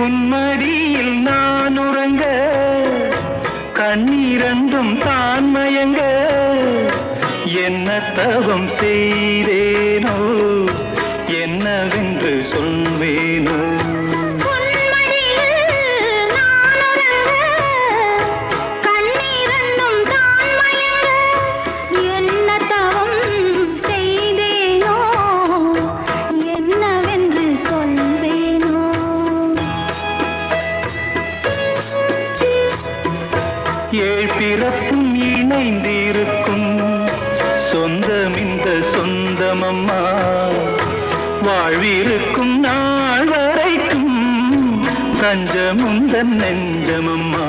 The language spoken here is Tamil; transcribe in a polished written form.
உன்மடியில் நான் உறங்க கண்ணீரந்தும் தான் மயங்க என்ன தவம் செய்தேனோ என்னவென்று சொல்வேனோ ஏழ் பிறப்பும் இணைந்திருக்கும் சொந்தம் இந்த சொந்தமம்மா வாழ்விருக்கும் நாள் வரைக்கும் தஞ்சமுந்தன் நெஞ்சமம்மா